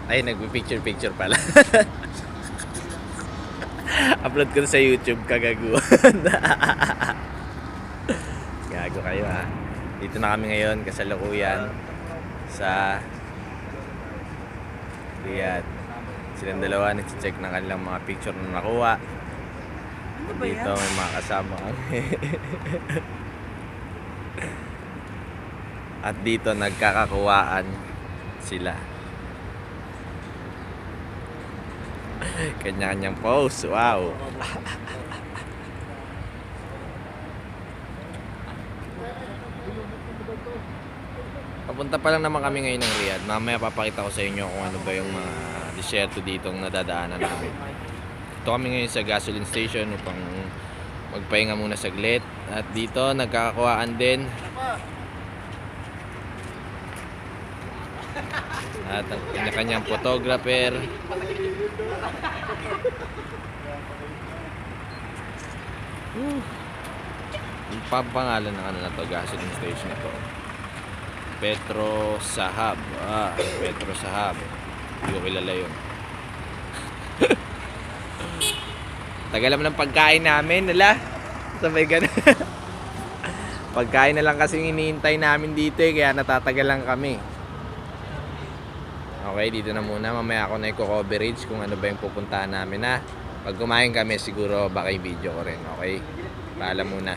Ay, nagpipicture-picture pala. Upload ko sa YouTube, kagaguhan. Gago kayo ha. Dito na kami ngayon, kasalukuyan sa Riyadh. Silang dalawa nag-check ng kanilang mga picture na nakuha. Dito may mga kasama kami. At dito nagkakakuwaan sila. Kanya-kanyang pose. Wow. Papunta pa lang naman kami ngayon ng Riyadh. Mamaya papakita ko sa inyo kung ano ba yung mga disyerto dito ang nadadaanan namin. Ito kami ngayon sa gasoline station upang magpahinga muna saglit. At dito nagkakakuhaan din. At ang kanya-kanyang photographer. Ang pangalan ng ano na to, gasoline station na to, Petro Sahab. Petro Sahab. Hindi ko kilala yun. Tagal naman ng pagkain namin, nila. Sabay ganun. Pagkain na lang kasing iniintay namin dito kaya natatagal lang kami. Okay, dito na muna. Mamaya ako na i-coverage kung ano ba yung pupuntahan namin ha. Pag kumain kami siguro baka i-video ko rin. Okay, paalam muna.